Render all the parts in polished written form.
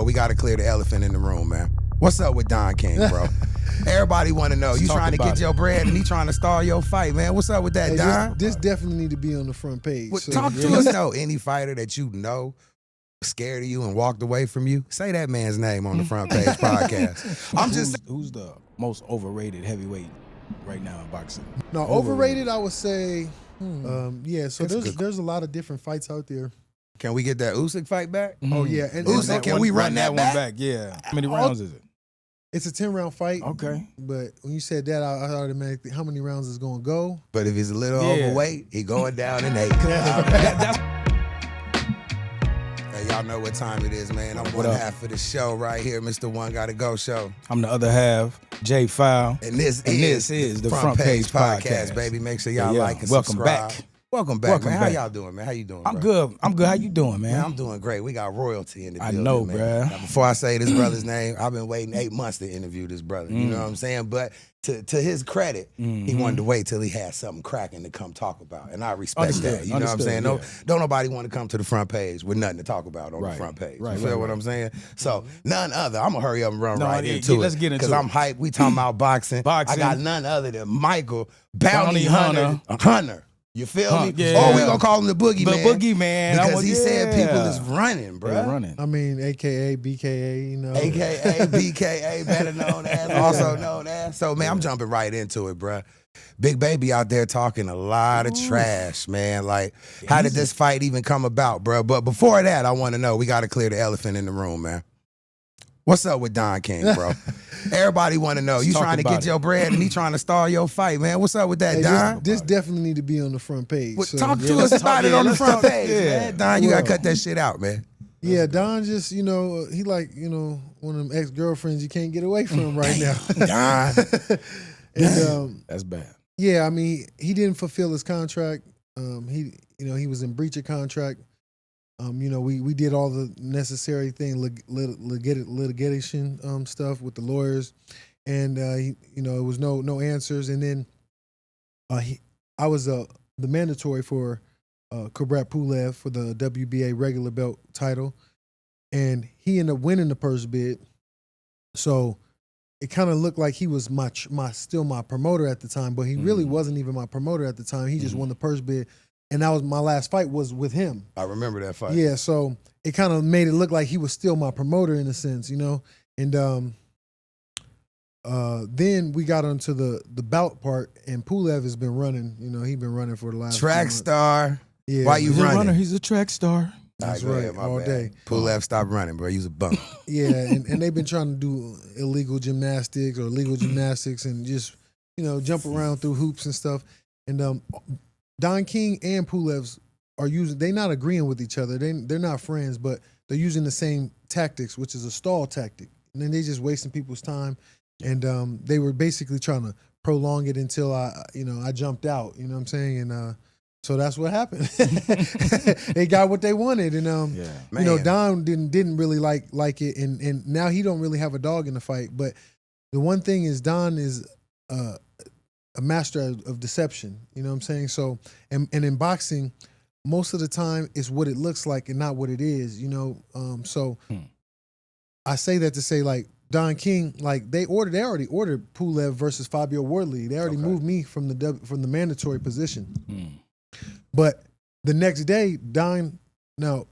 We got to clear the elephant in the room, man. What's up with Don King, bro? Everybody want to know. You trying to get your bread and he trying to stall your fight, man. What's up with that, hey, Don? This definitely need to be on the front page. Well, talk to us. Know any fighter that you know scared of you and walked away from you? Say that man's name on the front page podcast. I'm just who's the most overrated heavyweight right now in boxing? No, overrated I would say. Yeah, so there's a lot of different fights out there. Can we get that Usyk fight back? Oh yeah, and Usyk, can we run that one back? Yeah. How many rounds is it? It's a 10-round fight. Okay. But when you said that, I automatically, how many rounds is going to go? But if he's a little overweight, he going down in 8. Hey, y'all know what time it is, man. I'm one half of the show right here, Mr. One Gotta Go Show. I'm the other half, Jay File. And this is the Front Page Podcast, baby. Make sure y'all like and welcome subscribe. Back. Welcome back, man. How y'all doing, man? How you doing, I'm good. I'm good. How you doing, man? I'm doing great. We got royalty in the building, I know, man. bruh. Now, before I say this brother's name, I've been waiting 8 months to interview this brother. You know what I'm saying? But to his credit, he wanted to wait till he had something cracking to come talk about. And I respect that. You know what I'm saying? Yeah. Don't nobody want to come to the front page with nothing to talk about on the front page. You feel what I'm saying? So none other. I'm going to hurry up and run right into it. Let's get into it. Because I'm hyped. We talking about boxing. I got none other than Michael Bounty Hunter. You feel me? Yeah. Or we gonna call him the Boogeyman. The Boogeyman. Because he said people is running, bro. Running. I mean, AKA, BKA, you know. AKA, BKA, better known as, also known as. So, man, I'm jumping right into it, bro. Big Baby out there talking a lot of trash, man. Like, how did this fight even come about, bro? But before that, I want to know, we got to clear the elephant in the room, man. What's up with Don King, bro? Everybody want to know. You trying to get your bread and he trying to stall your fight, man. What's up with that, Don? This definitely need to be on the front page. Well, talk to us about it on the front page, man. Don, you got to cut that shit out, man. Yeah, Don just, he like, one of them ex-girlfriends you can't get away from right now. Don. And, that's bad. Yeah, I mean, he didn't fulfill his contract. He was in breach of contract. We did all the necessary litigation stuff with the lawyers, and it was no answers. And then I was the mandatory for Kubrat Pulev for the WBA regular belt title, and he ended up winning the purse bid. So it kind of looked like he was still my promoter at the time, but he really wasn't even my promoter at the time. He just won the purse bid. And that was my last fight was with him. I remember that fight. Yeah, so it kind of made it look like he was still my promoter in a sense, And then we got onto the bout part, and Pulev has been running. He's been running for the last track star. Yeah, why you running? He's a track star. That's right, all day. Pulev, stop running, bro. You's a bum. Yeah, and they've been trying to do illegal gymnastics or legal gymnastics and just jump around through hoops and stuff. And Don King and Pulev they're not agreeing with each other. They're not friends, but they're using the same tactics, which is a stall tactic. And then they're just wasting people's time. And they were basically trying to prolong it until I jumped out, you know what I'm saying? And so that's what happened. They got what they wanted. And Don didn't really like it, and now he don't really have a dog in the fight. But the one thing is Don is a master of deception, you know what I'm saying? So, and in boxing, most of the time it's what it looks like and not what it is, So I say that to say, like, Don King, like they already ordered Pulev versus Fabio Wardley. They already moved me from the mandatory position. But the next day, Don, now,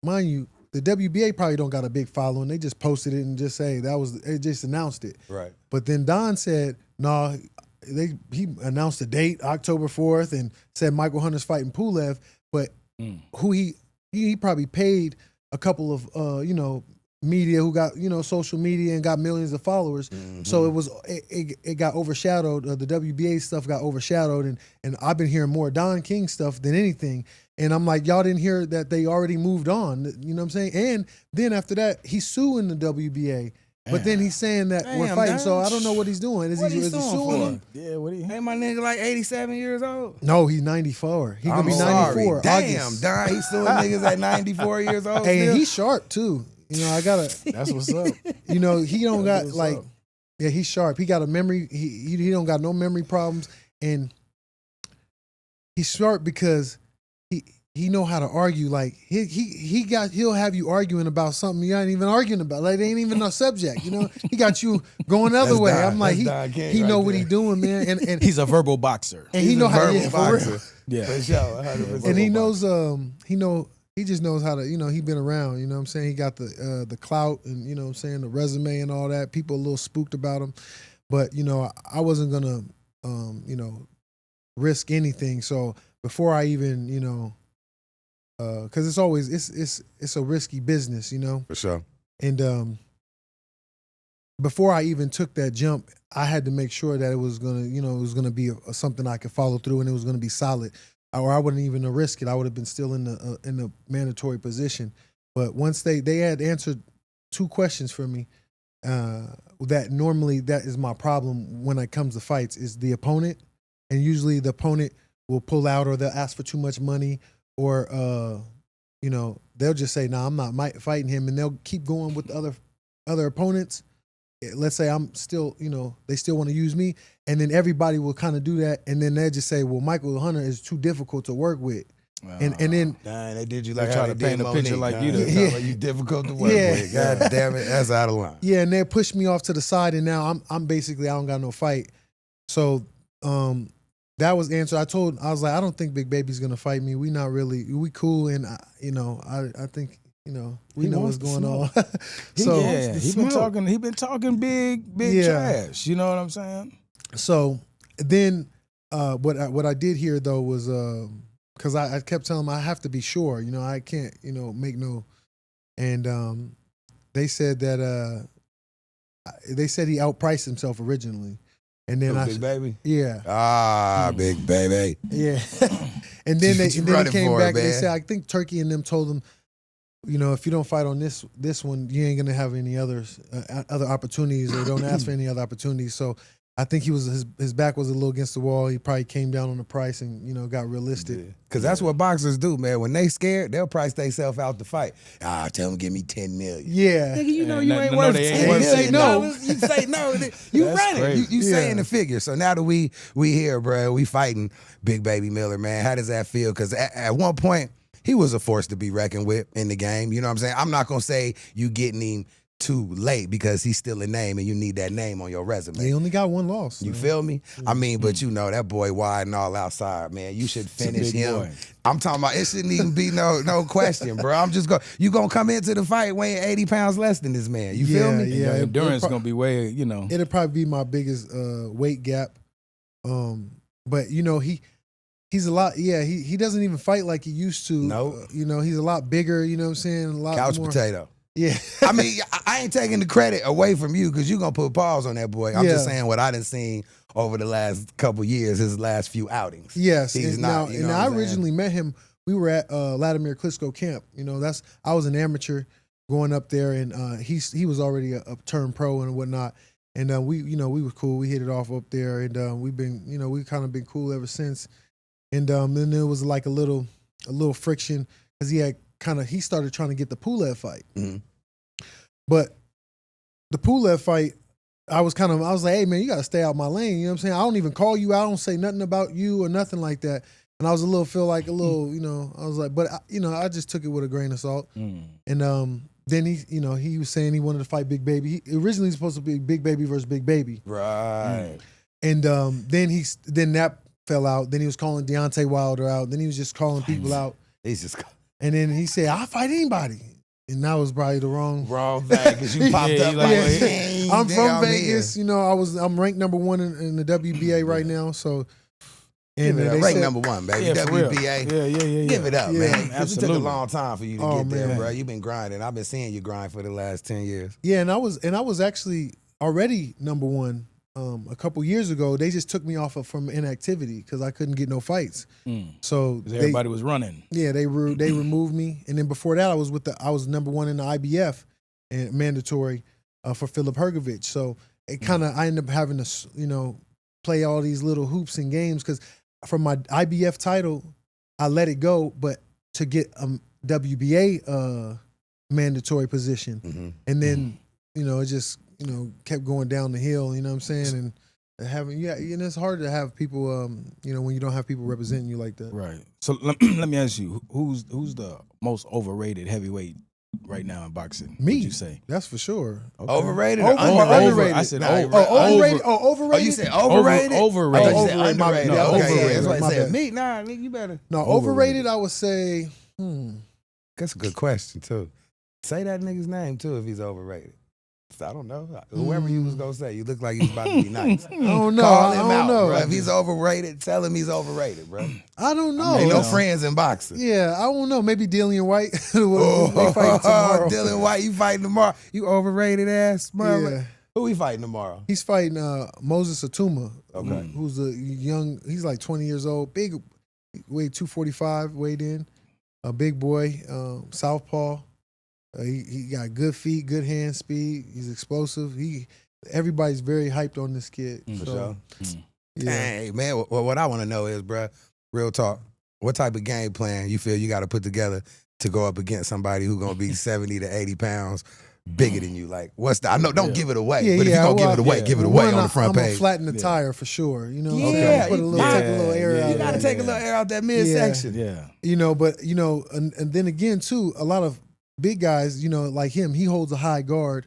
mind you, the WBA probably don't got a big following. They just posted it and just say they just announced it. Right. But then Don said, no. He announced the date, October 4th, and said Michael Hunter's fighting Pulev, but who he probably paid a couple of media who got social media and got millions of followers. So it got overshadowed. The WBA stuff got overshadowed, and I've been hearing more Don King stuff than anything. And I'm like, y'all didn't hear that they already moved on. You know what I'm saying? And then after that, he's suing the WBA. But then he's saying that we're fighting, so I don't know what he's doing. Is he suing him? Yeah, what he? Hey, my nigga, like 87 years old. No, he's 94. He's gonna be 94. Damn, August. Don, he's suing niggas at 94 years old. Hey, and he's sharp too. I gotta. That's what's up. He don't got like. Yeah, he's sharp. He got a memory. He don't got no memory problems, and he's sharp because he he know how to argue. Like he'll have you arguing about something you ain't even arguing about. Like, it ain't even no subject, you know? He got you going the other way. I'm like, he know what he doing, man. And he's a verbal boxer. And he know how to for real. Yeah. For sure. 100%. And he knows he just knows how to, you know, he been around, you know what I'm saying? He got the clout and, you know what I'm saying, the resume and all that. People a little spooked about him. But, you know, I wasn't gonna you know, risk anything. So before I even, you know, because it's always it's a risky business, you know. For sure. And before I even took that jump, I had to make sure that it was gonna be something I could follow through, and it was gonna be solid, or I wouldn't even risk it. I would have been still in the mandatory position. But once they had answered 2 questions for me, that normally that is my problem when it comes to fights is the opponent, and usually the opponent will pull out or they'll ask for too much money. Or, you know, they'll just say, "No, I'm not fighting him," and they'll keep going with the other opponents. Let's say I'm still, you know, they still want to use me, and then everybody will kind of do that, and then they'll just say, "Well, Michael Hunter is too difficult to work with," and then dang, they did you like try to paint a picture like you. Like you difficult to work with. God damn it, that's out of line. Yeah, and they push me off to the side, and now I'm basically I don't got no fight. So that was the answer. I was like, I don't think Big Baby's gonna fight me. We cool, and you know, I think, you know, we know what's going on. So he been talking big trash. You know what I'm saying? So then, what I did here though was because I kept telling him I have to be sure. You know, I can't, you know, make no. And they said that they said he outpriced himself originally. And then Big Baby? Yeah. Big Baby. Yeah. And then he came back and they said, I think Turkey and them told him, you know, if you don't fight on this one, you ain't gonna have any other opportunities, or don't ask for any other opportunities. So I think his back was a little against the wall. He probably came down on the price and, you know, got realistic. Because that's what boxers do, man. When they scared, they'll price themselves out to fight. Tell them give me $10 million. Yeah. Nigga, you know you ain't worth $10 million. Say no. You say no. You run it. You saying the figure. So now that we here, bro, we fighting Big Baby Miller, man. How does that feel? Because at one point, he was a force to be reckoned with in the game. You know what I'm saying? I'm not going to say you getting him too late because he's still a name and you need that name on your resume. He only got 1 loss. You feel me? I mean, but you know, that boy wide and all outside, man. You should finish him. Boy. I'm talking about, it shouldn't even be no question, bro. You gonna come into the fight weighing 80 pounds less than this man. You feel me? Yeah, endurance gonna be way, you know. It'll probably be my biggest weight gap. But you know, he's a lot, he doesn't even fight like he used to. No. You know, he's a lot bigger, you know what I'm saying? A lot Couch more potato. Yeah. I mean, I ain't taking the credit away from you because you're going to put pause on that boy. I'm just saying what I done seen over the last couple years, his last few outings. Yes. He's not, you know I originally met him, we were at Vladimir Klitschko camp. You know, I was an amateur going up there, and he was already a turned pro and whatnot. And we were cool. We hit it off up there, and we've kind of been cool ever since. And then there was like a little friction because he started trying to get the Pulev fight. Mm-hmm. But the Pulev fight, I was like, hey man, you gotta stay out my lane. You know what I'm saying? I don't even call you out. I don't say nothing about you or nothing like that. And I was you know, I was like, but I just took it with a grain of salt. Mm. And then he was saying he wanted to fight Big Baby. He originally was supposed to be Big Baby versus Big Baby. Right. And then that fell out. Then he was calling Deontay Wilder out. Then he was just calling people out. And then he said, I'll fight anybody. And that was probably the wrong thing because you popped up like, I'm from Vegas. You know, I'm ranked number 1 in the WBA right now. So, and they ranked number 1, baby. WBA. Yeah. Give it up, man. Absolutely. It took a long time for you to get there, bro. You've been grinding. I've been seeing you grind for the last 10 years. Yeah, and I was actually already number 1. A couple years ago, they just took me off from inactivity because I couldn't get no fights. So everybody was running. Yeah, they removed me, and then before that, I was number 1 in the IBF and mandatory for Filip Hrgovic. So it I ended up having to play all these little hoops and games because from my IBF title, I let it go, but to get a WBA mandatory position, and then it just kept going down the hill, you know what I'm saying? And having and it's hard to have people when you don't have people representing you like that. Right. So let me ask you, who's the most overrated heavyweight right now in boxing? Me. Would you say? That's for sure. Okay. Overrated or underrated? I said overrated. Overrated. Oh, you said overrated? Overrated. Oh, you said underrated. No, Okay, overrated. that's what My I said. bad. Me, nah, nigga, you better. No, overrated. I would say. That's a good question too. Say that nigga's name too if he's overrated. I don't know. Whoever you was gonna say, you look like you was about to be nice. I don't know. Call him I don't out, know. bro. If he's overrated, tell him he's overrated, bro. I don't know. Ain't no friends in boxing. Yeah, I don't know. Maybe Dillian White. They fight tomorrow. Dylan White, you fighting tomorrow? You overrated ass, bro. Yeah. Who we fighting tomorrow? He's fighting Moses Atuma. Okay. Who's a young? He's like 20 years old. Big, weighed 245. Weighed in. A big boy. Southpaw. He got good feet, good hand speed. He's explosive. Everybody's very hyped on this kid. For so, sure. Yeah. Hey, man, what I want to know is, bro, real talk, what type of game plan you feel you got to put together to go up against somebody who's going to be 70 to 80 pounds bigger than you? Like, what's the, I know, don't give it away, but if you're going to give it away, give it away on the front page. I'm going to flatten the tire for sure. You know, Yeah. put a little, take a little air out. You got to take a little air out that midsection. Yeah. And then again, too, a lot of big guys, like him, he holds a high guard.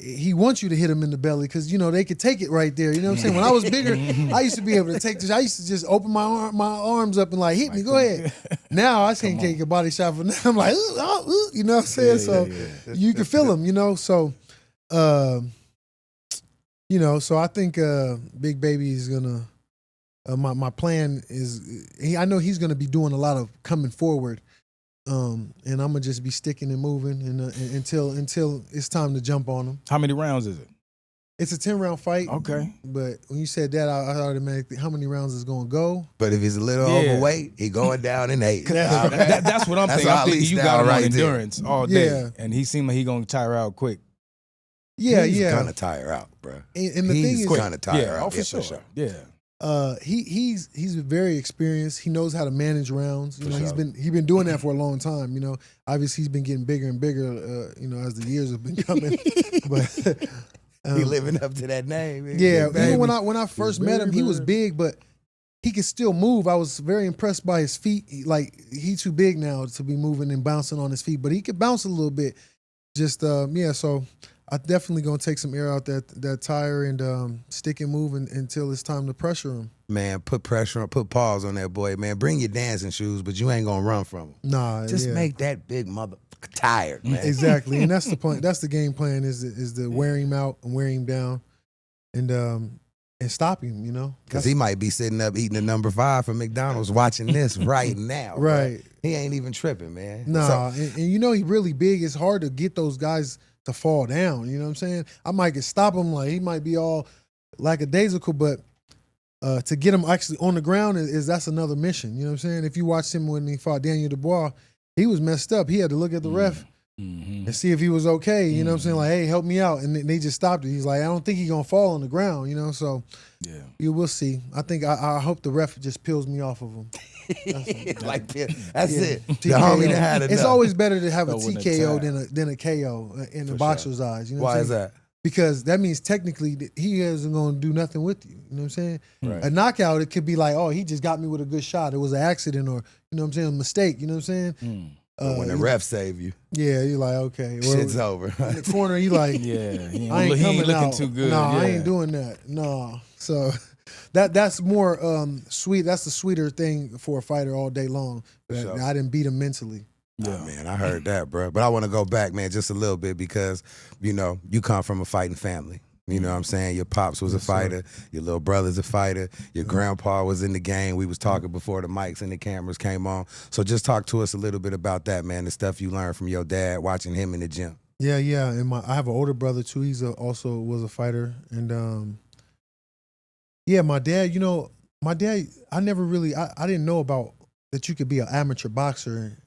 He wants you to hit him in the belly because, they could take it right there. You know what I'm saying? When I was bigger, I used to be able to take this. I used to just open my arms up and hit me. Go ahead. Now I can't take a body shot from them. I'm like, you know what I'm saying? You can feel him, So, so I think Big Baby is going to, my plan is, I know he's going to be doing a lot of coming forward. And I'm gonna just be sticking and moving until it's time to jump on him. How many rounds is it? It's a 10-round fight. Okay. But when you said that, I automatically how many rounds is gonna go? But if he's a little overweight, he going down in 8. That's what I'm thinking. I'm thinking you got him on endurance all day, Yeah. and he seemed like he gonna tire out quick. Yeah, he's yeah. gonna tire out, bro. And the thing He's is, gonna tire out. for sure. Yeah. He's very experienced. He knows how to manage rounds. He's been doing that for a long time. Obviously he's been getting bigger and bigger. As the years have been coming. But he living up to that name. Yeah, even when I first met him, he was big, but he could still move. I was very impressed by his feet. He's too big now to be moving and bouncing on his feet, but he could bounce a little bit. Just so I'm definitely gonna take some air out that tire and stick and move until it's time to pressure him. Man, put pressure on, put pause on that boy, man. Bring your dancing shoes, but you ain't gonna run from him. Nah, just make that big mother tired, man. Exactly, and that's the plan. That's the game plan is to wear him out and wear him down, and stop him. Because he might be sitting up eating the number 5 from McDonald's, watching this right now. Right, bro. He ain't even tripping, man. Nah, and he really big. It's hard to get those guys to fall down. You know what I'm saying? I might get stop him, like he might be all lackadaisical, but to get him actually on the ground that's another mission. You know what I'm saying? If you watched him when he fought Daniel Dubois, he was messed up. He had to look at the ref and see if he was okay. You know what I'm saying? Like, hey, help me out. And they just stopped it. He's like, I don't think he's gonna fall on the ground. So you will see. I think I hope the ref just peels me off of him. That's it. The homie that had enough. It's always better to have a TKO than a KO in the boxer's eyes. You know Why is that? Because that means technically that he isn't going to do nothing with you. You know what I'm saying? Right. A knockout, it could be like, oh, he just got me with a good shot. It was an accident or, you know what I'm saying, a mistake. You know what I'm saying? But when the ref save you, yeah, you're like, okay. Shit's over. In the corner, he like, he I ain't coming looking out. too good. No, I ain't doing that. No. So that's more sweet. That's the sweeter thing for a fighter all day long. That I didn't beat him mentally. Yeah, man, I heard that, bro. But I want to go back, man, just a little bit because, you come from a fighting family. You know what I'm saying? Your pops was a fighter. Your little brother's a fighter. Your grandpa was in the game. We was talking before the mics and the cameras came on. So just talk to us a little bit about that, man, the stuff you learned from your dad, watching him in the gym. Yeah. And I have an older brother, too. He's also was a fighter. And, my dad, I never really, I didn't know about that you could be an amateur boxer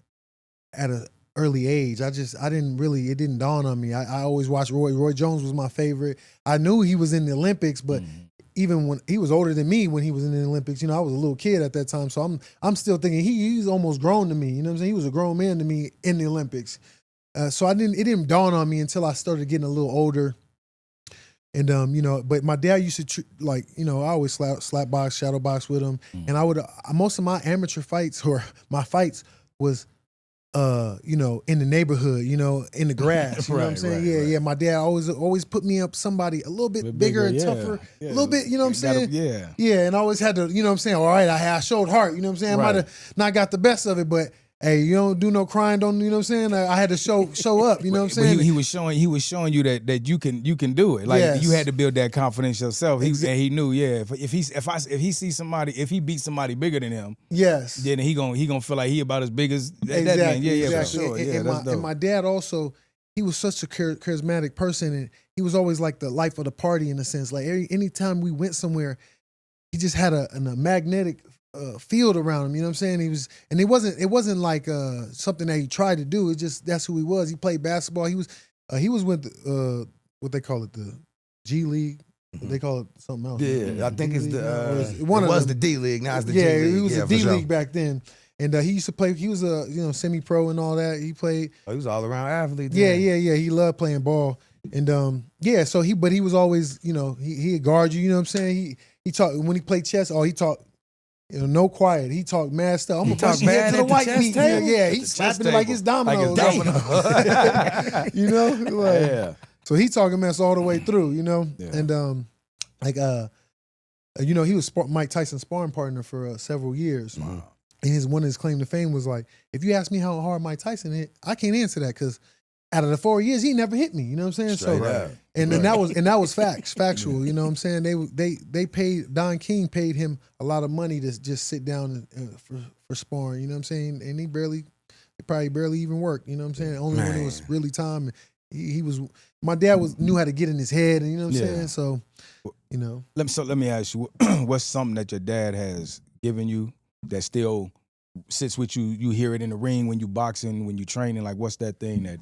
at an early age. It didn't dawn on me. I always watched Roy Jones was my favorite. I knew he was in the Olympics, but even when he was older than me when he was in the Olympics, I was a little kid at that time. So I'm still thinking he's almost grown to me. You know what I'm saying? He was a grown man to me in the Olympics. So it didn't dawn on me until I started getting a little older. And but my dad used to I always slap box, shadow box with him, and I would most of my amateur fights or my fights was in the neighborhood, in the grass. You know what I'm saying? Yeah. My dad always put me up somebody a little bit bigger and tougher, a little bit, you know what I'm saying? Yeah, and I always had to, you know what I'm saying? All right, I showed heart, you know what I'm saying? I might have not got the best of it, but hey, you don't do no crying, don't, you know what I'm saying? I had to show up, you know what I'm saying? But he was showing you that you can do it. Like you had to build that confidence yourself. He knew, if he sees somebody, if he beats somebody bigger than him, then he gonna feel like he about as big as that man. Yeah, for sure. And my dad also, he was such a charismatic person, and he was always like the life of the party in a sense. Like anytime we went somewhere, he just had a magnetic field around him, you know what I'm saying? It wasn't like something that he tried to do. It's just that's who he was. He played basketball. He was with what they call it, the G League. They call it something else. Yeah, I think it's the D League. Now it's the G League. He was the D League back then. And he used to play. He was a semi-pro and all that. He played. Oh, he was all around athlete. Yeah. He loved playing ball. And so he was always, he'd guard you. You know what I'm saying? He talked when he played chess. Oh, he talked. No quiet. He talked mad stuff. I'm gonna push your head to the white meat. Yeah, he's slapping it like it's dominoes. So he talking mess all the way through, And he was Mike Tyson's sparring partner for several years. Wow. And one of his claim to fame was like, if you ask me how hard Mike Tyson hit, I can't answer that because out of the 4 years, he never hit me. You know what I'm saying? That was factual. You know what I'm saying? They paid Don King paid him a lot of money to just sit down for sparring. You know what I'm saying? And he probably barely even worked. You know what I'm saying? Only when it was really time. My dad knew how to get in his head. And you know what I'm saying? So, Let me ask you, what's something that your dad has given you that still sits with you? You hear it in the ring when you boxing, when you training. Like, what's that thing that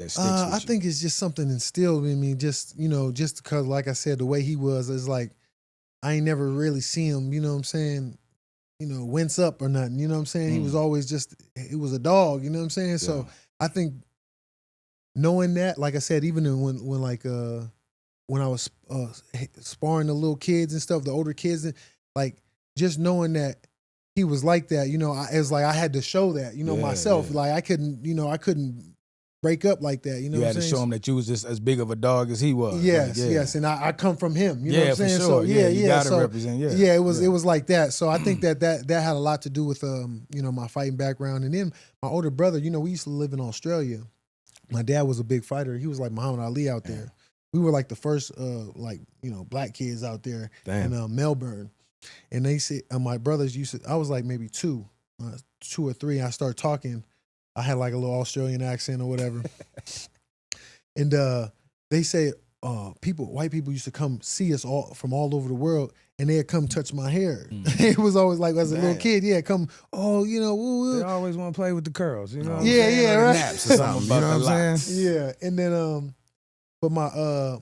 sticks with you? I think it's just something instilled in me. Just because, like I said, the way he was, it's like I ain't never really seen him. You know what I'm saying? Wince up or nothing. You know what I'm saying? He was always he was a dog. You know what I'm saying? Yeah. So I think knowing that, like I said, even when I was sparring the little kids and stuff, the older kids, and like just knowing that he was like that, it was like I had to show that, myself. Yeah. Like I couldn't break up like that. You had to show him that you was just as big of a dog as he was. Yes, and I come from him. You know what I'm saying? For sure. So you gotta represent. It was like that. So I think that had a lot to do with my fighting background. And then my older brother, we used to live in Australia. My dad was a big fighter. He was like Muhammad Ali out there. We were like the first black kids out there in Melbourne. And they said my brothers I was like maybe two or three. I started talking. I had like a little Australian accent or whatever. And they say white people used to come see us all from all over the world, and they'd come touch my hair. It was always like as a little kid, come, they always want to play with the curls, right? Naps or something, you know what I'm saying? Yeah, and then but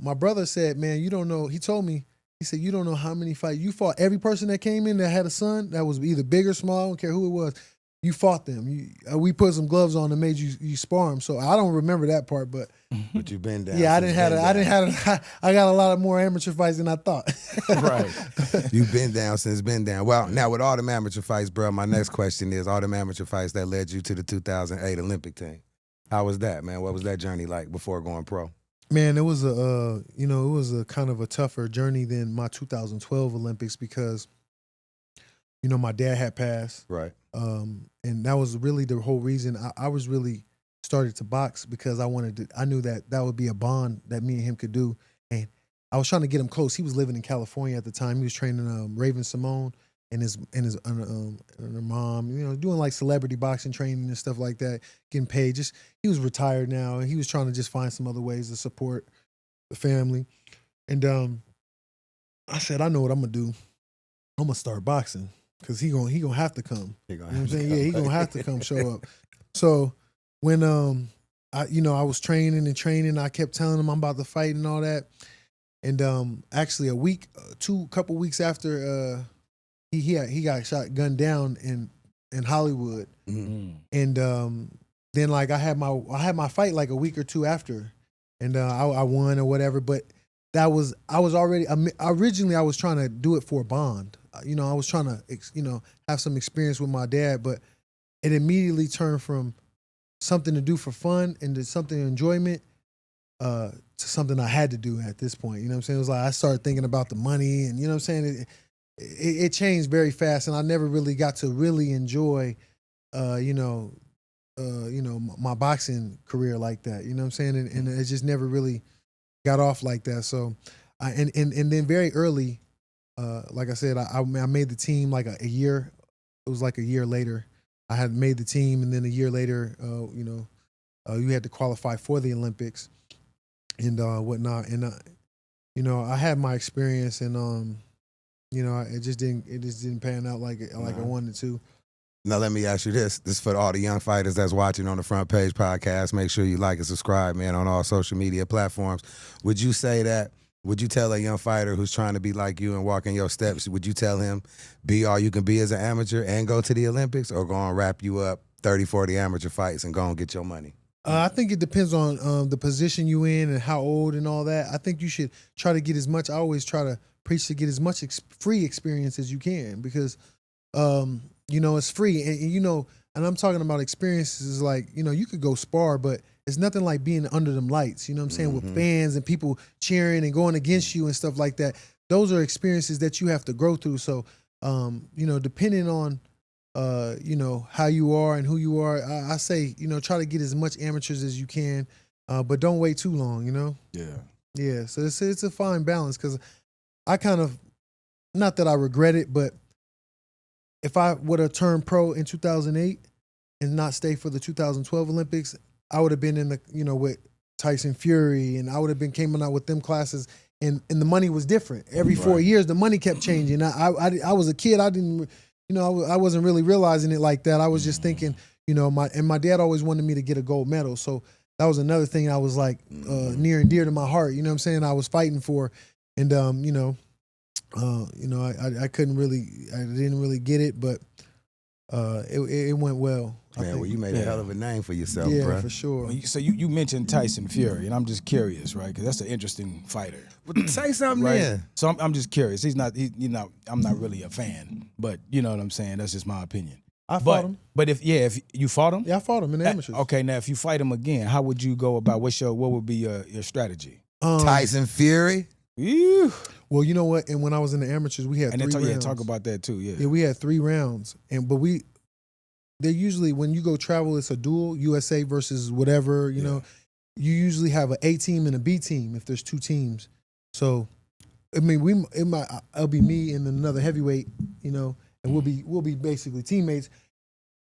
my brother said, man, you don't know. He told me, he said, you don't know how many fights you fought. Every person that came in that had a son that was either big or small, I don't care who it was. You fought them. We put some gloves on and made you spar them. So I don't remember that part, but you've been down. Yeah, I got a lot of more amateur fights than I thought. Right. You've been down since been down. Well, now with all them amateur fights, bro, my next question is all them amateur fights that led you to the 2008 Olympic team. How was that, man? What was that journey like before going pro? Man, it was a kind of a tougher journey than my 2012 Olympics because my dad had passed. Right. And that was really the whole reason I was really started to box because I knew that would be a bond that me and him could do. And I was trying to get him close. He was living in California at the time. He was training Raven Simone and her mom, doing like celebrity boxing training and stuff like that, getting paid. He was retired now, and he was trying to just find some other ways to support the family. And I said, I know what I'm gonna do. I'm gonna start boxing. Cause he gonna have to come. You know what I'm saying? Yeah, he gonna have to come show up. So when I was training, I kept telling him I'm about to fight and all that. And actually a couple weeks after he got gunned down in Hollywood. Mm-hmm. And then like I had my fight like a week or two after, and I won or whatever. But I was already originally I was trying to do it for a bond. I was trying to have some experience with my dad, but it immediately turned from something to do for fun into something enjoyment to something I had to do at this point. You know what I'm saying? It was like I started thinking about the money, and you know what I'm saying. It changed very fast, and I never really got to really enjoy, my boxing career like that. You know what I'm saying? And it just never really got off like that. So, and then very early, like I said, I made the team like a year. It was like a year later. I had made the team, and then a year later, you had to qualify for the Olympics and whatnot. And I had my experience, and it just didn't pan out like I wanted to. Now let me ask you this. This is for all the young fighters that's watching on the Front Page Podcast. Make sure you like and subscribe, man, on all social media platforms. Would you tell a young fighter who's trying to be like you and walk in your steps, would you tell him be all you can be as an amateur and go to the Olympics, or go and wrap you up 30, 40 amateur fights and go and get your money? I think it depends on the position you in and how old and all that. I think you should try to get as much. I always try to preach to get as much free experience as you can, because it's free, and I'm talking about experiences like, you could go spar, but it's nothing like being under them lights, you know what I'm saying, with fans and people cheering and going against you and stuff like that. Those are experiences that you have to grow through. So, depending on, how you are and who you are, I say, try to get as much amateurs as you can, but don't wait too long, Yeah. Yeah, so it's a fine balance, because I kind of, not that I regret it, but if I would have turned pro in 2008 and not stay for the 2012 Olympics, I would have been in the, with Tyson Fury, and I would have been coming out with them classes, and the money was different. Every 4 years, the money kept changing. I was a kid. I didn't, I wasn't really realizing it like that. I was just thinking, my dad always wanted me to get a gold medal. So that was another thing I was like near and dear to my heart. You know what I'm saying? I was fighting for, and I couldn't really, I didn't really get it, but it went well. Man, well, you made a hell of a name for yourself, bro. Yeah, for sure. So you mentioned Tyson Fury, and I'm just curious, right? Because that's an interesting fighter. Well, say something, right? then. So I'm just curious. I'm not really a fan, but you know what I'm saying. That's just my opinion. I fought him. But if you fought him, yeah, I fought him in the amateurs. Okay, now if you fight him again, how would you go about? What would be your strategy? Tyson Fury. Ew. Well, you know what? And when I was in the amateurs, we had 3 rounds. Yeah, talk about that too. Yeah, we had 3 rounds, but they usually, when you go travel, it's a duel, USA versus whatever. You know, you usually have an A team and a B team if there's 2 teams. So, I mean, it'll be me and another heavyweight, and we'll be basically teammates.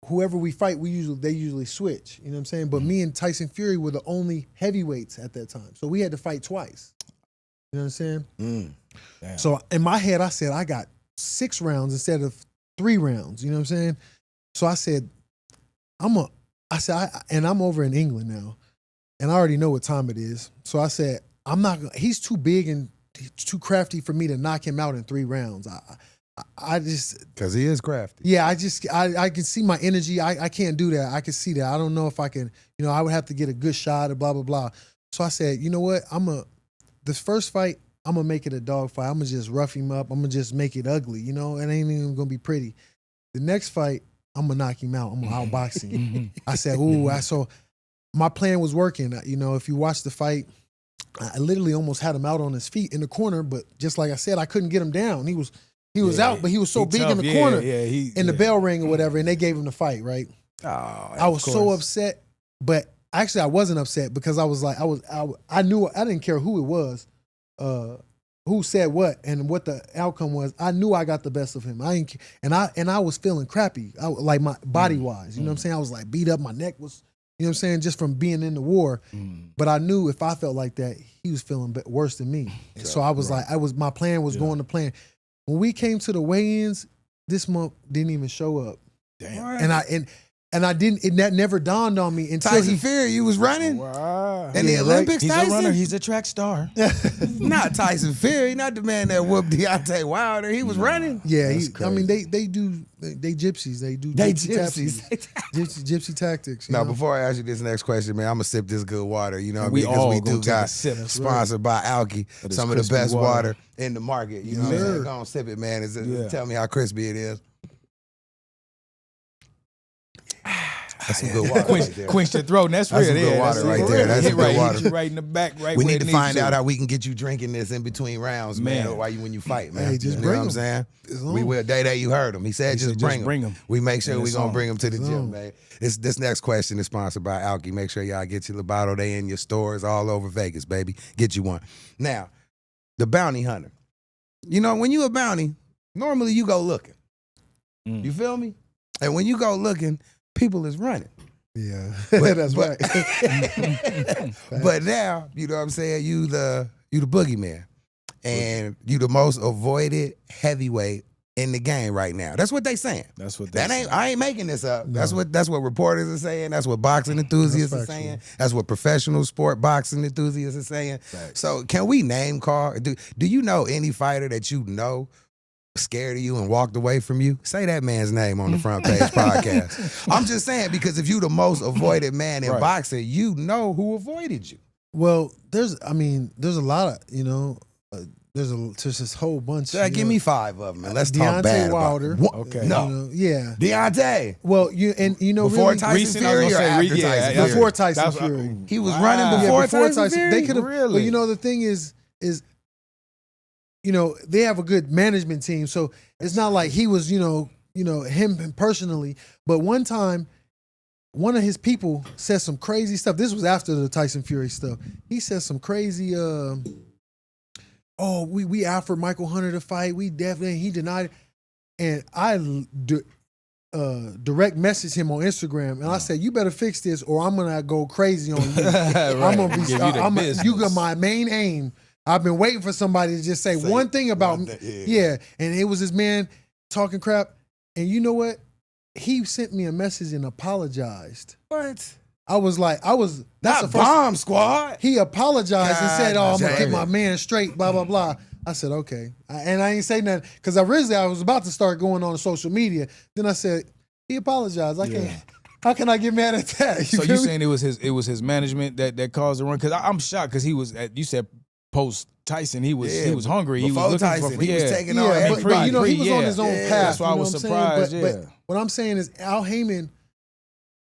Whoever we fight, they usually switch. You know what I'm saying? But me and Tyson Fury were the only heavyweights at that time, so we had to fight twice. You know what I'm saying? So in my head, I said I got 6 rounds instead of 3 rounds. You know what I'm saying? So I said, I'm over in England now, and I already know what time it is. So I said, he's too big and too crafty for me to knock him out in 3 rounds. I just, because he is crafty. Yeah, I can see my energy. I can't do that. I can see that. I don't know if I can. I would have to get a good shot and blah blah blah. So I said, you know what? This first fight, I'm gonna make it a dog fight. I'm gonna just rough him up. I'm gonna just make it ugly. It ain't even gonna be pretty. The next fight, I'm gonna knock him out. I'm gonna outbox him. I said, so my plan was working. If you watch the fight, I literally almost had him out on his feet in the corner, but just like I said, I couldn't get him down. He was out, but he was so big tough in the corner. And the bell rang or whatever, and they gave him the fight, right? Oh, I was so upset, but actually I wasn't upset, because I was like, I knew, I didn't care who it was, who said what and what the outcome was. I knew I got the best of him. And I was feeling crappy, like my body wise. You know what I'm saying? I was like beat up. My neck was, you know what I'm saying, just from being in the war. But I knew if I felt like that, he was feeling worse than me. So I was my plan was going to plan. When we came to the weigh-ins, this month didn't even show up. Damn. And And I didn't. That never dawned on me until Tyson Fury, you was running. Wow. In the Olympics, He's Tyson? a runner. He's a track star. Not Tyson Fury, not the man that whooped Deontay Wilder. He was running. Yeah, I mean, they gypsies. They do gypsies. Gypsy tactics. Now, before I ask you this next question, man, I'm gonna sip this good water. You know what I mean? We Because all we gonna do take got a sip. sponsored by Alki, some of the crispy best water water in the market. You know what I'm saying? Go on, sip it, man. Tell me how crispy it is. That's some good water right there. Quench your throat. That's real. That's some good water right there. That's some good water. Hit you right in the back. Right. We where need it to needs find out how we can get you drinking this in between rounds, man. When you fight, man. Hey, just you bring know what I'm saying? We will. Day you heard him. He said just bring him. We make sure we gonna bring him to the gym, man. This next question is sponsored by Alki. Make sure y'all get your Lobato. They in your stores all over Vegas, baby. Get you one. Now, the bounty hunter. You know, when you a bounty, normally you go looking. You feel me? And when you go looking, people is running. Yeah, that's right. But now, you know what I'm saying? You the boogeyman. And you the most avoided heavyweight in the game right now. That's what they saying. That's what they saying. I ain't making this up. No. That's what reporters are saying. That's what boxing enthusiasts are saying. That's what professional sport boxing enthusiasts are saying. Right. So can we name call? Do you know any fighter that you know scared of you and walked away from you? Say that man's name on the Front Page Podcast. I'm just saying, because if you the most avoided man in boxing, you know who avoided you. Well, there's a lot of, there's this whole bunch. Give me 5 of them and let's talk bad Wilder. About it. Okay. No. Deontay. Well, before really, Tyson Fury or after Tyson Fury? Before Tyson Fury. He was running before Tyson Fury? They could have. Really? Well, the thing is they have a good management team, so it's not like he was, him personally. But one time, one of his people said some crazy stuff. This was after the Tyson Fury stuff. He said some crazy, we offered Michael Hunter to fight. He denied it. And I direct messaged him on Instagram, and I said, "You better fix this, or I'm gonna go crazy on you. I'm gonna be. You got my main aim. I've been waiting for somebody to just say one thing about me. Yeah, and it was this man talking crap. And you know what? He sent me a message and apologized. What? That's the bomb squad. He apologized and said, "Oh, I'm gonna get my man straight." Blah blah blah. I said, "Okay," and I ain't say nothing because originally I was about to start going on social media. Then I said, "He apologized. I can't. How can I get mad at that?" So you saying it was his management that caused the run? Because I'm shocked because he was you said. Post Tyson, he was hungry. He was looking Tyson, for he was taking on everybody. But he was on his own path. That's why I was surprised. But what I'm saying is, Al Heyman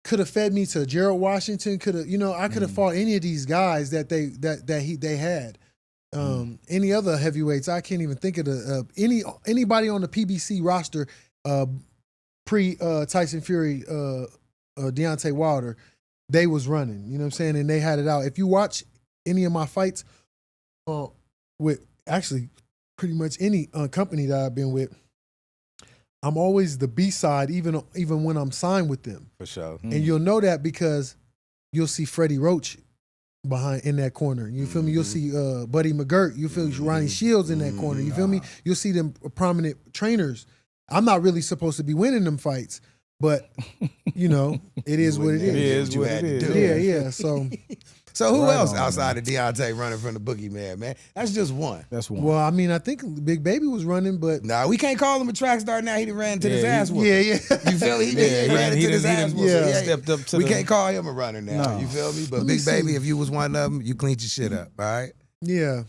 could have fed me to Jarrell Washington. Could have, I could have fought any of these guys that they had. Any other heavyweights, I can't even think of anybody on the PBC roster pre Tyson Fury, Deontay Wilder. They was running. You know what I'm saying, and they had it out. If you watch any of my fights. With actually pretty much any company that I've been with, I'm always the B side, even when I'm signed with them. For sure. And you'll know that because you'll see Freddie Roach behind in that corner. You feel me? You'll see Buddy McGirt. You feel Ronnie Shields in that corner. You feel me? You'll see them prominent trainers. I'm not really supposed to be winning them fights, but it is what it is. It is what it is. Yeah. So who else outside of Deontay running from the boogeyman, man? That's just one. That's one. Well, I mean, I think Big Baby was running, but we can't call him a track star now. He done ran to his ass whooping. Yeah. You feel me? He ran into his ass whooping. Yeah, stepped up to. We can't call him a runner now. No. You feel me? But Big Baby, if you was one of them, you cleaned your shit up. All right. Yeah.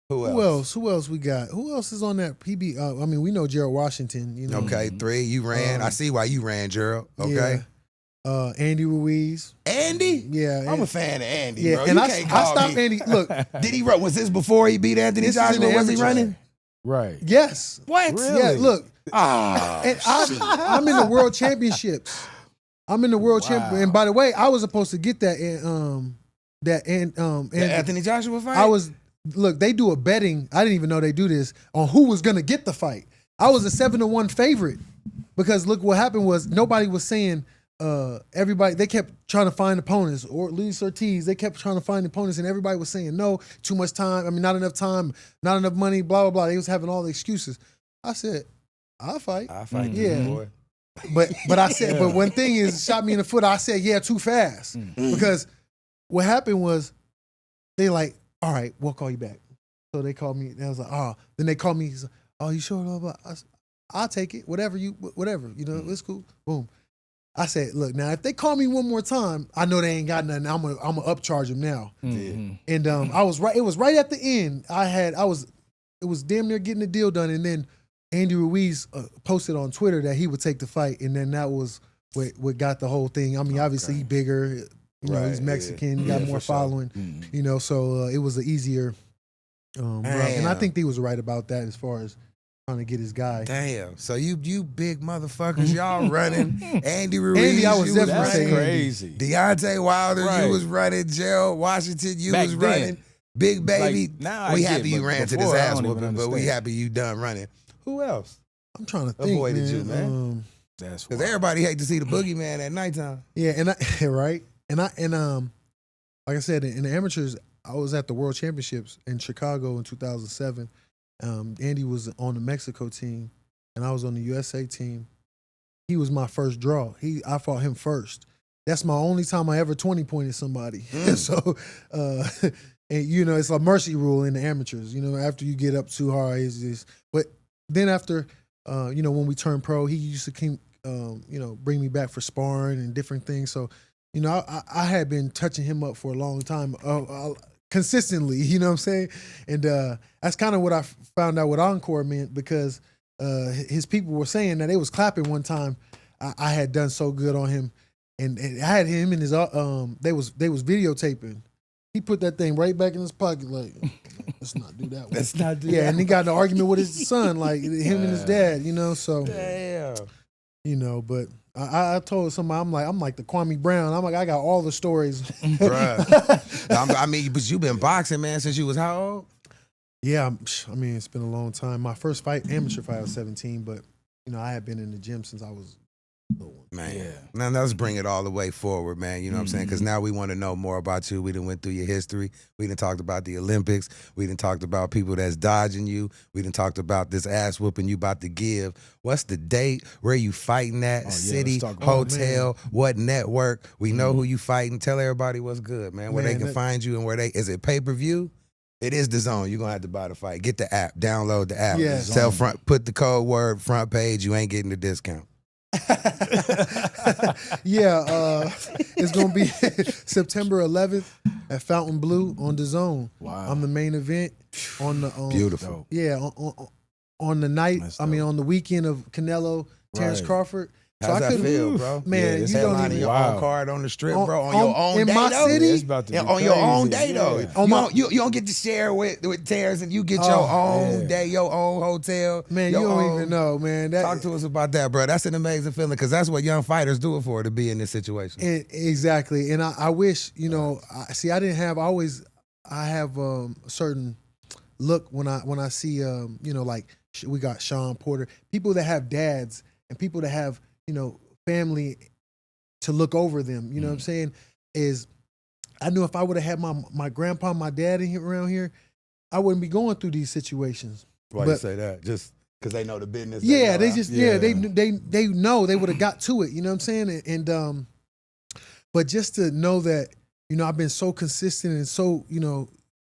Who else? Who else we got? Who else is on that PB? I mean, we know Jarrell Washington. Okay, 3. You ran. I see why you ran, Jarrell. Okay. Yeah. Andy Ruiz. Andy? Yeah. I'm a fan of Andy, bro. And I stopped Andy. Look. Did he run? Was this before he beat Anthony Joshua? Was he running? Right. Yes. What? Really? Yeah, look. And I'm in the world championships. And by the way, I was supposed to get that Anthony Joshua fight? Look, they do a betting. I didn't even know they do this on who was going to get the fight. I was a 7-1 favorite because look, what happened was nobody was saying everybody, they kept trying to find opponents, or Luis Ortiz, they kept trying to find opponents, and everybody was saying no, too much time, not enough time, not enough money, blah, blah, blah. They was having all the excuses. I said, I'll fight. Yeah. Boy. But I said, but one thing is, shot me in the foot. I said, yeah, too fast. Because what happened was, they like, all right, we'll call you back. So they called me, and I was like, oh. Then they called me, oh, you sure? I'll take it, whatever, it's cool. Boom. I said, look, now if they call me one more time, I know they ain't got nothing. I'm gonna upcharge them now. Mm-hmm. And I was right. It was right at the end. It was damn near getting the deal done. And then Andy Ruiz posted on Twitter that he would take the fight, and then that was what got the whole thing. I mean, obviously he's bigger. He's Mexican. He got more following. Sure. So it was an easier route. And I think he was right about that as far as trying to get his guy. Damn. So you big motherfuckers, y'all running. Andy Ruiz. Andy, I was definitely saying crazy. Deontay Wilder, you was running. Gerald Washington, you was running. Big Baby. Like, now we happy you ran to this ass whooping, but we happy you done running. Who else? I'm trying to think. Avoided you, man. That's because everybody hate to see the boogeyman at nighttime. Yeah, and right. And like I said, in the amateurs, I was at the World Championships in Chicago in 2007. Andy was on the Mexico team, and I was on the USA team. He was my first draw. I fought him first. That's my only time I ever 20-pointed somebody. So, and it's a mercy rule in the amateurs. After you get up too hard, it's just. But then after, when we turned pro, he used to keep, bring me back for sparring and different things. So, I had been touching him up for a long time. Consistently, you know what I'm saying? And that's kind of what I found out what Encore meant, because his people were saying that they was clapping one time. I had done so good on him, and I had him in his they was videotaping. He put that thing right back in his pocket, like, let's not do that one. Let's not do that. Yeah, and he got in an argument with his son, like him and his dad, so. Damn. But I told somebody, I'm like the Kwame Brown. I'm like, I got all the stories. Bruh. I mean, but you've been boxing, man, since you was how old? Yeah, I mean, it's been a long time. My first amateur fight, I was 17, but, I had been in the gym since I was a little one. Man, yeah. Now let's bring it all the way forward, man. You know what I'm saying? Because now we want to know more about you. We done went through your history. We done talked about the Olympics. We done talked about people that's dodging you. We done talked about this ass whooping you about to give. What's the date? Where you fighting at? City, hotel, what network? We know who you fighting. Tell everybody what's good, man. Where they can find you and is it pay-per-view? It is DAZN. You're going to have to buy the fight. Get the app. Download the app. Yes. Put the code word front page. You ain't getting the discount. It's gonna be September 11th at Fountain Blue on DAZN. Wow, I'm the main event on the beautiful. Yeah, on the night. On the weekend of Canelo, Terence Crawford. How's that feel, bro? Man, you don't even your own card on the strip, bro. On your own in day, my city. On your own day, though. You don't get to share with Terrence, and you get your own day, your own hotel. Man, you don't even know, man. Talk to us about that, bro. That's an amazing feeling, because that's what young fighters do it for, to be in this situation. Exactly, and I wish, I didn't have I have a certain look when I see like we got Sean Porter, people that have dads and people that have family to look over them. You know what I'm saying? I knew if I would have had my grandpa, my dad around here, I wouldn't be going through these situations. Why you say that? Just because they know the business? Yeah, they know they would have got to it. You know what I'm saying? And but just to know that, I've been so consistent and so,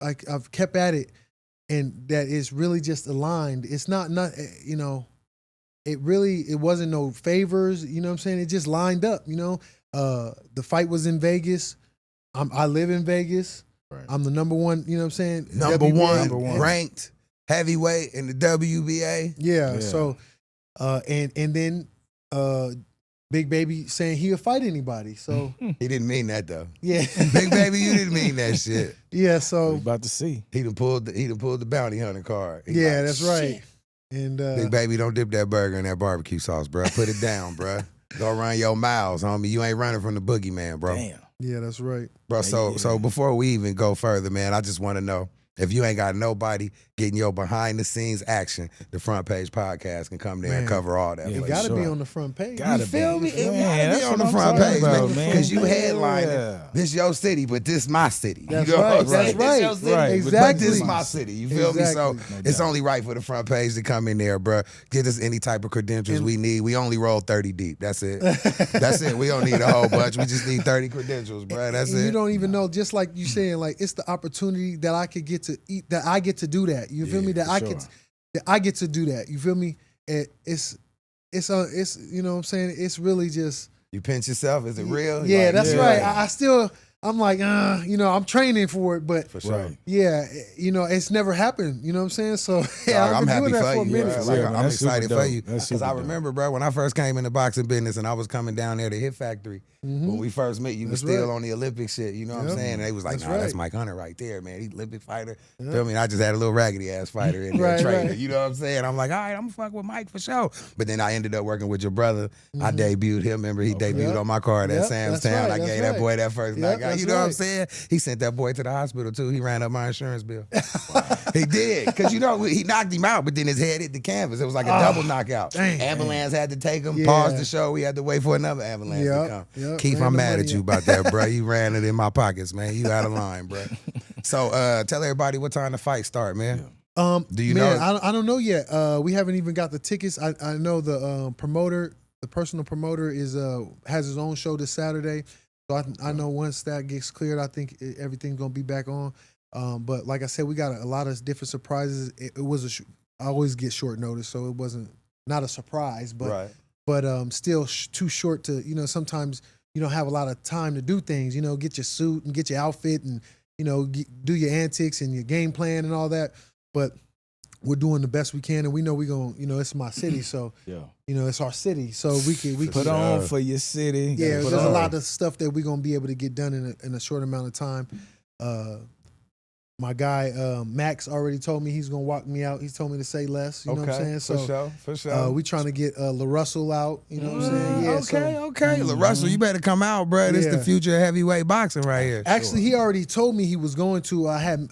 like I've kept at it, and that it's really just aligned. It's not, it wasn't no favors, you know what I'm saying? It just lined up, The fight was in Vegas. I live in Vegas. Right. I'm the number one, you know what I'm saying? Number one ranked heavyweight in the WBA. Yeah. So, and then Big Baby saying he'll fight anybody. So he didn't mean that though. Yeah. Big Baby, you didn't mean that shit. Yeah. So we're about to see. He done pulled the bounty hunter card. That's right. And Big Baby, don't dip that burger in that barbecue sauce, bro. Put it down, bro. Go run your miles, homie. You ain't running from the boogeyman, bro. Damn. Yeah, that's right. Bro, so before we even go further, man, I just want to know, If you ain't got nobody getting your behind the scenes action, the Front Page Podcast can come there and cover all that. It gotta be on the front page. You feel me? It Man, gotta be on the front page, man. Because you headlining. Yeah. This your city, but this my city. That's you know right. what I'm That's saying? right. This your city, Right. but this Exactly. my city. You feel me? So it's only right for the front page to come in there, bro. Get us any type of credentials we need. We only roll 30 deep. That's it. That's it. We don't need a whole bunch. We just need 30 credentials, bro. That's it. You don't even know, just like you saying, like it's the opportunity that I could get to eat, that I get to do that. You feel me? That I get to do that. You feel me? And it's you know what I'm saying? It's really just. You pinch yourself. Is it real? Yeah, like, that's right. I still. I'm like, you know, I'm training for it, but for sure. Yeah, you know, it's never happened. You know what I'm saying? So yeah, Dog, I'm happy for you. Minute. Like, Yeah, I'm excited for you because I dope. remember, bro, when I first came in the boxing business and I was coming down there to Hit Factory. When we first met, you was still on the Olympic shit. You know what I'm saying? And they was like, that's Mike Hunter right there, man. He's Olympic fighter. Feel me? And I just had a little raggedy ass fighter in there training. You know what I'm saying? I'm like, all right, I'm gonna fuck with Mike for sure. But then I ended up working with your brother. I debuted him. Remember, he debuted on my card at Sam's Town. I gave that boy that first knockout. You know what I'm saying? He sent that boy to the hospital too. He ran up my insurance bill. He did. Because you know, he knocked him out, but then his head hit the canvas. It was like a double knockout. Ambulance had to take him, pause the show. We had to wait for another ambulance to come. Keith, I'm mad at you about that, bro. You ran it in my pockets, man. You out of line, bro. So tell everybody what time the fight start, man. Do you know? I don't know yet. We haven't even got the tickets. I know the promoter, the personal promoter, has his own show this Saturday. So I know once that gets cleared, I think everything's gonna be back on. But like I said, we got a lot of different surprises. It was I always get short notice, so it wasn't not a surprise, but still too short to, you know, sometimes you don't have a lot of time to do things, you know, get your suit and get your outfit and, you know, do your antics and your game plan and all that. But we're doing the best we can, and we know we're going to, you know, it's my city, so, you know, it's our city. So we can put on for your city. Yeah, there's a lot of stuff that we're going to be able to get done in a short amount of time. My guy, Max, already told me he's going to walk me out. He's told me to say less, you know what I'm saying? So for sure. We trying to get LaRussell out, you know what I'm saying? Yeah, okay. LaRussell, you better come out, bro. This is the future of heavyweight boxing right here. Actually, he already told me he was going to. I had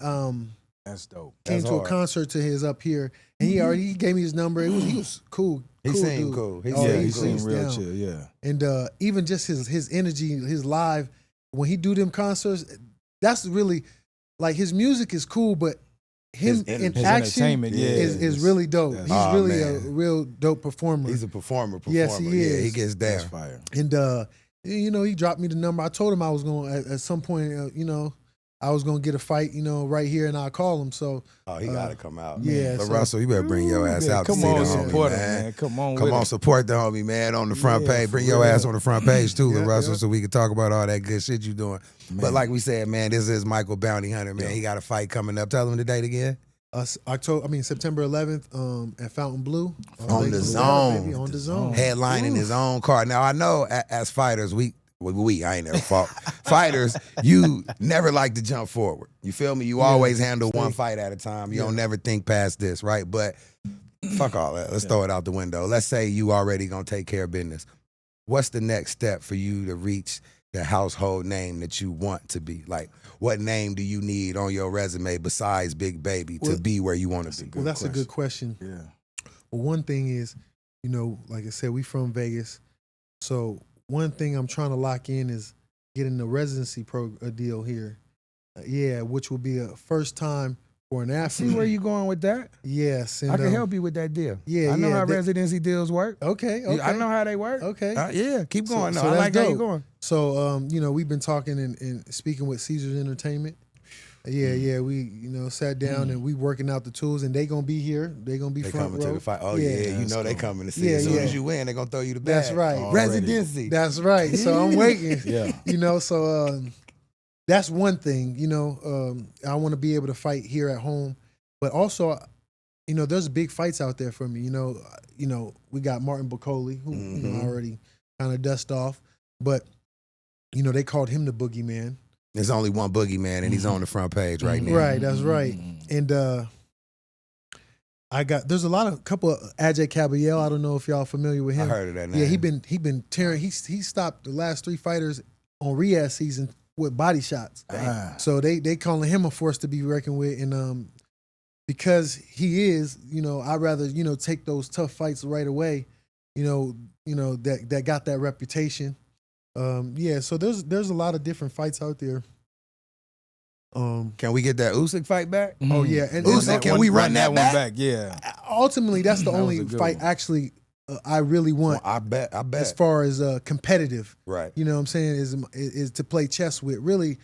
that's dope. Came to a concert to his up here, and he gave me his number. He was cool. He seemed dude. cool. He seemed real chill. Yeah, and even just his energy, his live when he do them concerts, that's really. Like, his music is cool, but him in action is really dope. He's really a real dope performer. He's a performer. Yes, he is. Yeah, he gets down. That's fire. And, you know, he dropped me the number. I told him I was going to, at some point, you know, I was going to get a fight, you know, right here, and I'll call him. So, he got to come out. Yeah. LaRussell, you better bring your ass out come to see on, the support homie, him, man. Come on, support the homie, man, on the front page. Bring your ass on the front page, too, LaRussell, so we can talk about all that good shit you doing. Man. But like we said, man, this is Michael Bounty Hunter, man. He got a fight coming up. Tell him the date again. September 11th at Fountain Blue. On the zone. On the zone. Headlining his own card. Now, I know as fighters, I ain't never fought. Fighters, you never like to jump forward. You feel me? You always handle one fight at a time. You don't never think past this, right? But fuck all that. Let's throw it out the window. Let's say you already gonna take care of business. What's the next step for you to reach the household name that you want to be? Like, what name do you need on your resume besides Big Baby to be where you want to be? Well, that's a good question. Yeah. Well, one thing is, you know, like I said, we from Vegas. So one thing I'm trying to lock in is getting the residency deal here. Which will be a first time for an athlete. See where you going with that? Yes. And, I can help you with that deal. Yeah, I know how residency deals work. Okay. I know how they work. Okay. Keep going. So I like dope. how you're going. So, you know, we've been talking and speaking with Caesars Entertainment. Yeah. We, you know, sat down and we working out the tools, and they gonna be here. They gonna be front coming row. to the fight. Oh yeah, you know they coming to see. As soon as you win, they gonna throw you the bag. That's right. Residency. That's right. So I'm waiting. Yeah. You know, so that's one thing. You know, I want to be able to fight here at home, but also, you know, there's big fights out there for me. You know, we got Martin Bacoli, who you know, already kind of dust off, but you know, they called him the boogeyman. There's only one boogeyman, and he's on the front page right now. Right, that's right. And there's a couple of Ajay Caballel. I don't know if y'all familiar with him. I heard of that name. Yeah, he been tearing. He stopped the last 3 fighters on Riyadh season with body shots. So they calling him a force to be reckoned with, and because he is, I'd rather take those tough fights right away. That got that reputation. So there's a lot of different fights out there. Can we get that Usyk fight back? Oh yeah, and Usyk, can we run that one back? Yeah. Ultimately, that's the only fight actually I really want. Well, I bet. As far as competitive, right? You know what I'm saying, is to play chess with. Really,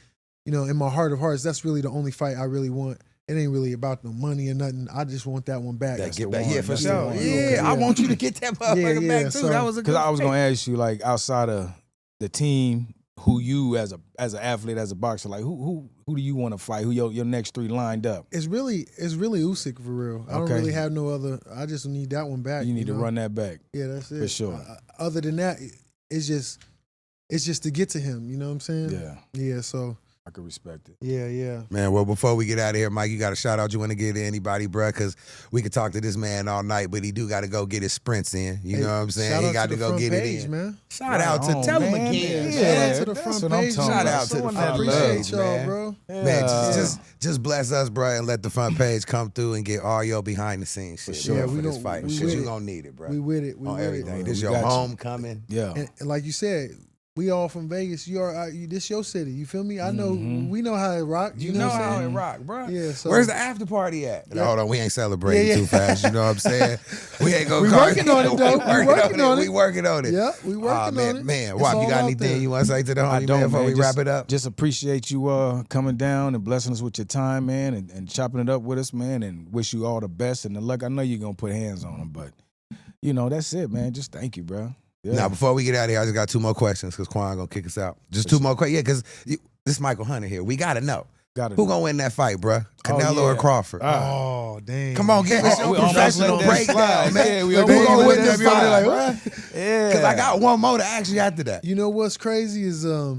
in my heart of hearts, that's really the only fight I really want. It ain't really about no money or nothing. I just want that one back. Get back. Yeah, for sure. Yeah, I want you to get that motherfucker back too. So, that was a good. Because I was gonna ask you, like, outside of the team, who you as an athlete, as a boxer, like who do you want to fight? Who your next three lined up? It's really Usyk for real. I don't really have no other. I just need that one back. You need to run that back. Yeah, that's it. For sure. Other than that, it's just to get to him. You know what I'm saying? Yeah. Yeah. So I could respect it. Yeah. Man, well, before we get out of here, Mike, you got a shout out you want to give to anybody, bruh? Because we could talk to this man all night, but he do got to go get his sprints in. You know what I'm saying? He got to go get it in. Man. Shout out to tell him again. Shout out to the front page. Shout out to the front page. I appreciate y'all, bro. Yeah. Man, just bless us, bro, and let the front page come through and get all your behind the scenes shit for this fight. Shit, you gonna need it, bro. We with it. On everything. This your homecoming. Yeah. And like you said, we all from Vegas. This your city. You feel me? I know. We know how it rock. You know how it rock, bro. Yeah. So where's the after party at? Yeah. Hold on, we ain't celebrating too fast. You know what I'm saying? We ain't gonna. We working on it though. We working on it. Yeah, we working on it. Man, Wap, you got anything you want to say to the homie man before we wrap it up? Just appreciate you coming down and blessing us with your time, man, and chopping it up with us, man, and wish you all the best and the luck. I know you're gonna put hands on them, but that's it, man. Just thank you, bro. Yeah. Now, before we get out of here, I just got two more questions because Quan gonna kick us out. Just two more questions. Yeah, because this Michael Hunter here. We gotta know. Who gonna win that fight, bro? Canelo or Crawford? Oh, damn. Come on, give us your professional breakdown, man. We Who gonna win this fight, bro? Yeah. Because I got one more to ask you after that. You know what's crazy is, I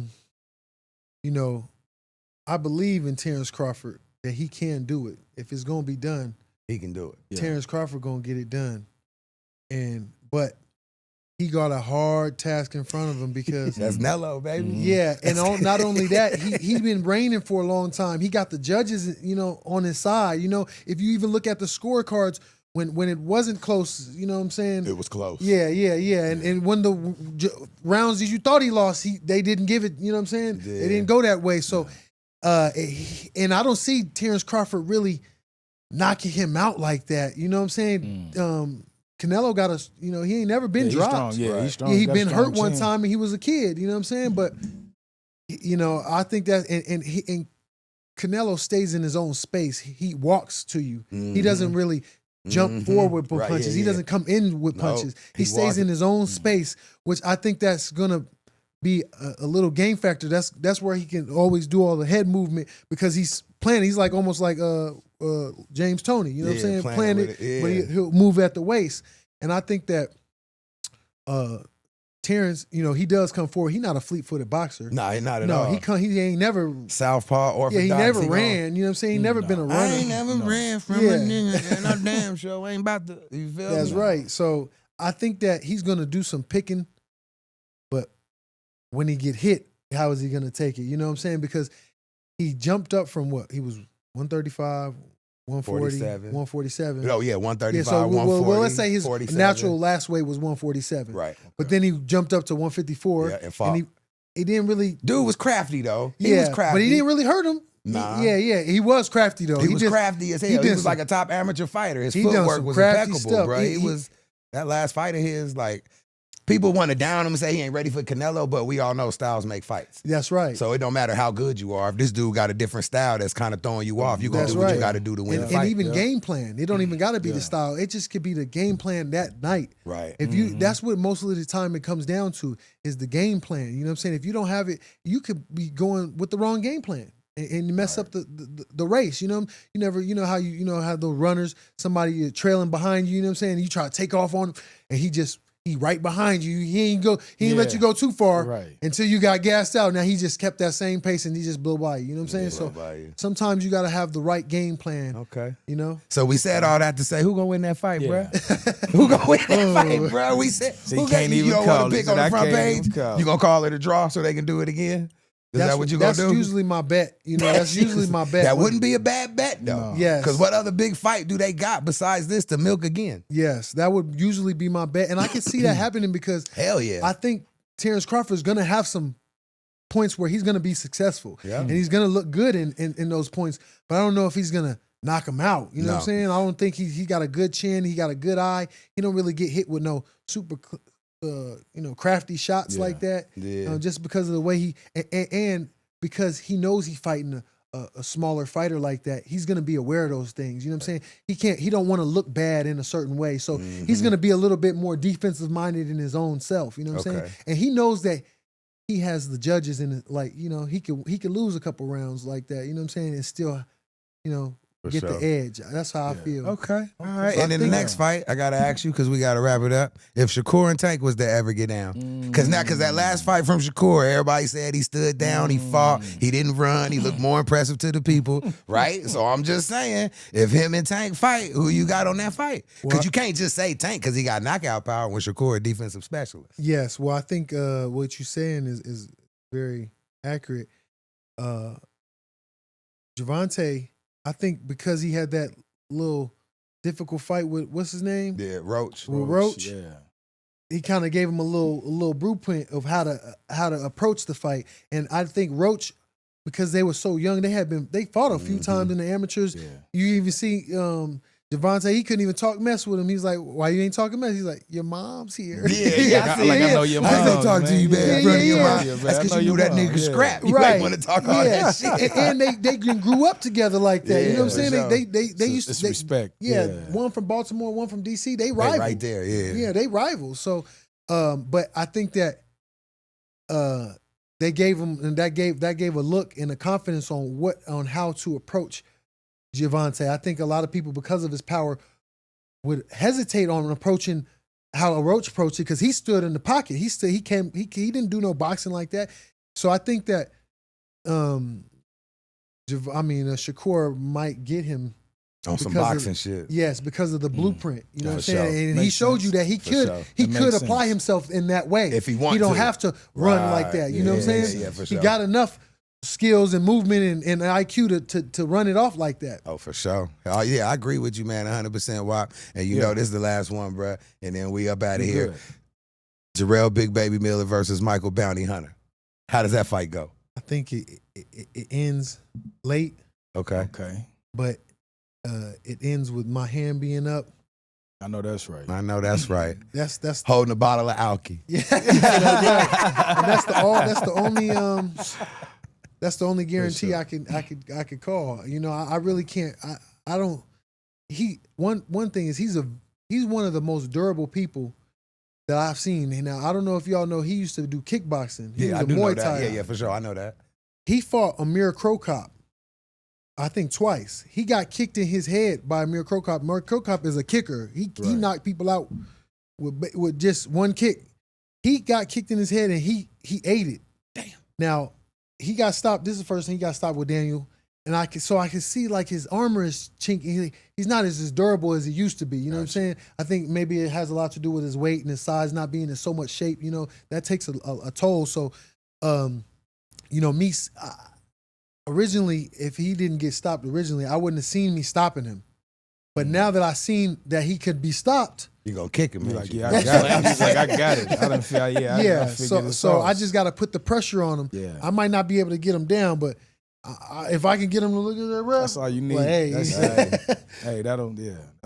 believe in Terence Crawford that he can do it. If it's gonna be done, he can do it. Yeah. Terence Crawford gonna get it done. But he got a hard task in front of him because that's Nello, baby. Yeah, and not only that, he's been reigning for a long time. He got the judges, on his side. If you even look at the scorecards when it wasn't close, you know what I'm saying? It was close. Yeah. And when the rounds that you thought he lost, they didn't give it. You know what I'm saying? Yeah. They didn't go that way. So, and I don't see Terence Crawford really knocking him out like that. You know what I'm saying? Canelo got he ain't never been dropped. He's strong. He been hurt one time and he was a kid. You know what I'm saying? But I think that and Canelo stays in his own space. He walks to you. He doesn't really jump forward with punches. He doesn't come in with punches. He stays in his own space, which I think that's gonna be a little game factor. That's where he can always do all the head movement because he's planning. He's like almost like James Toney, you know what I'm saying? Plan it, but he'll move at the waist. And I think that Terence, he does come forward. He's not a fleet-footed boxer. Nah, not at all. He ain't never southpaw or he never ran. You know what I'm saying? He never been a runner. I ain't never ran from a nigga, and I'm damn sure ain't about to. You feel me? That's right. So I think that he's gonna do some picking, but when he get hit, how is he gonna take it? You know what I'm saying? Because he jumped up from what? He was 135, 140, 147. Oh, yeah, 135, yeah, so, 140, well, let's say his 47. natural last weight was 147. Right. Okay. But then he jumped up to 154. Yeah, and fought. And he didn't really... Dude was crafty, though. He was crafty. But he didn't really hurt him. Nah. He was crafty, though. He was crafty as hell. He was like a top amateur fighter. His footwork was impeccable, stuff. bro. He was... That last fight of his, like... People want to down him and say he ain't ready for Canelo, but we all know styles make fights. That's right. So it don't matter how good you are. If this dude got a different style that's kind of throwing you off, you're going to do what you got to do to win the fight. And even game plan. It don't even got to be the style. It just could be the game plan that night. Right. If you, that's what most of the time it comes down to is the game plan. You know what I'm saying? If you don't have it, you could be going with the wrong game plan. And you mess up the race, you know how those runners, somebody trailing behind you, you know what I'm saying? You try to take off on him, and he right behind you. He ain't let you go too far until you got gassed out. Now he just kept that same pace and he just blew by you. You know what I'm saying? So sometimes you got to have the right game plan. Okay. So we said all that to say, who gonna win that fight, bro? Who gonna win that fight, bro? We said, so you can't even call it. You don't want to pick on the front page? You gonna call it a draw so they can do it again? Is that what you gonna do? That's usually my bet. You know, that's usually my bet. That wouldn't be a bad bet though. No. Yes. Because what other big fight do they got besides this to milk again? Yes, that would usually be my bet, and I can see that happening because Hell yeah. I think Terence Crawford is going to have some points where he's going to be successful, Yeah. and he's going to look good in those points. But I don't know if he's going to knock him out. You know what I'm saying? I don't think he got a good chin. He got a good eye. He don't really get hit with no super, crafty shots like that. Yeah. Just because of the way he and because he knows he's fighting a smaller fighter like that, he's gonna be aware of those things. You know what I'm saying? He don't want to look bad in a certain way. So he's gonna be a little bit more defensive minded in his own self. You know what I'm saying? And he knows that he has the judges in it, like, he could lose a couple rounds like that. You know what I'm saying? And still, get the edge. That's how I feel. Okay. All right. So And then the next fight, I gotta ask you because we gotta wrap it up. If Shakur and Tank was to ever get down, because that last fight from Shakur, everybody said he stood down, he fought, he didn't run, he looked more impressive to the people, right? So I'm just saying, if him and Tank fight, who you got on that fight? Because you can't just say Tank because he got knockout power when Shakur a defensive specialist. Yes. Well, I think what you're saying is very accurate. Gervonta, I think because he had that little difficult fight with what's his name? Yeah, Roach. With Roach. Yeah. He kind of gave him a little blueprint of how to approach the fight. And I think Roach, because they were so young, they fought a few times in the amateurs. Yeah. You even see Gervonta, he couldn't even talk mess with him. He's like, why you ain't talking mess? He's like, your mom's here. Yeah, I know your mom. I ain't talking to you, man. In front of your mom. Yeah, That's because you knew that nigga scrap. You right. ain't want to talk all that shit. And they grew up together like that. You know what I'm saying? Sure. They used to respect. Yeah, one from Baltimore, one from DC. They rival. Right there, yeah. Yeah, they rival. So, but I think that they gave him, and that gave a look and a confidence on how to approach Gervonta. I think a lot of people, because of his power, would hesitate on approaching how a Roach approached it because he stood in the pocket. He didn't do no boxing like that. So I think that Shakur might get him on some boxing shit. Yes, because of the blueprint. You know what I'm saying? Sure. And he showed you that he could apply himself in that way. If he wants to. He don't to. have to run like that. You know what I'm saying? Yeah, for sure. He got enough skills and movement and IQ to run it off like that. Oh, for sure. Oh, yeah, I agree with you, man, 100%, Wop. And you know this is the last one, bruh. And then we up out of here. Jarrell Big Baby Miller versus Michael Bounty Hunter. How does that fight go? I think it ends late. Okay. But it ends with my hand being up. I know that's right. That's holding a bottle of alky. Yeah. And that's the only guarantee I could call. You know, I really can't. I don't. One thing is he's one of the most durable people that I've seen. And now I don't know if y'all know he used to do kickboxing. He was a Muay Thai. Yeah, for sure. I know that. He fought Amir Krokop, I think twice. He got kicked in his head by Amir Krokop. Amir Krokop is a kicker. He knocked people out with just one kick. He got kicked in his head and he ate it. Damn. Now he got stopped. This is the first thing he got stopped with Daniel. And I could see like his armor is chinky. He's not as durable as he used to be. You know what I'm saying? I think maybe it has a lot to do with his weight and his size not being in so much shape. You know, that takes a toll. So, originally, if he didn't get stopped originally, I wouldn't have seen me stopping him. But now that I seen that he could be stopped, you gonna kick him? Like, yeah, I got it. He's like, I got it. I didn't feel, So I just got to put the pressure on him. Yeah. I might not be able to get him down, but if I can get him to look at that ref, that's all you need. Well, hey, that'll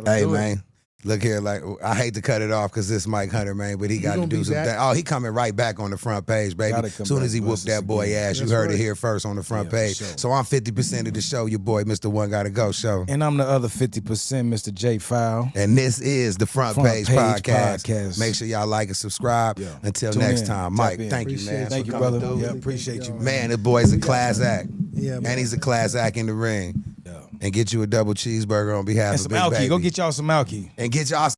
hey, man. Look here, like, I hate to cut it off because this Mike Hunter, man, but he got to do some things. Oh, he coming right back on the front page, baby. As soon as he whooped that boy ass, you heard it here first on the front page. Sure. So I'm 50% of the show, your boy, Mr. One Gotta Go show. And I'm the other 50%, Mr. J Fowl. And this is the Front Page Podcast. Make sure y'all like and subscribe. Yeah. Until next time, Mike, thank you, man. Thank you, brother. Yeah, appreciate you, man. Man, this boy's a class act. Yeah, man. And he's a class act in the ring. Yeah. And get you a double cheeseburger on behalf of Big Baby. Go get y'all some Alky. And get y'all some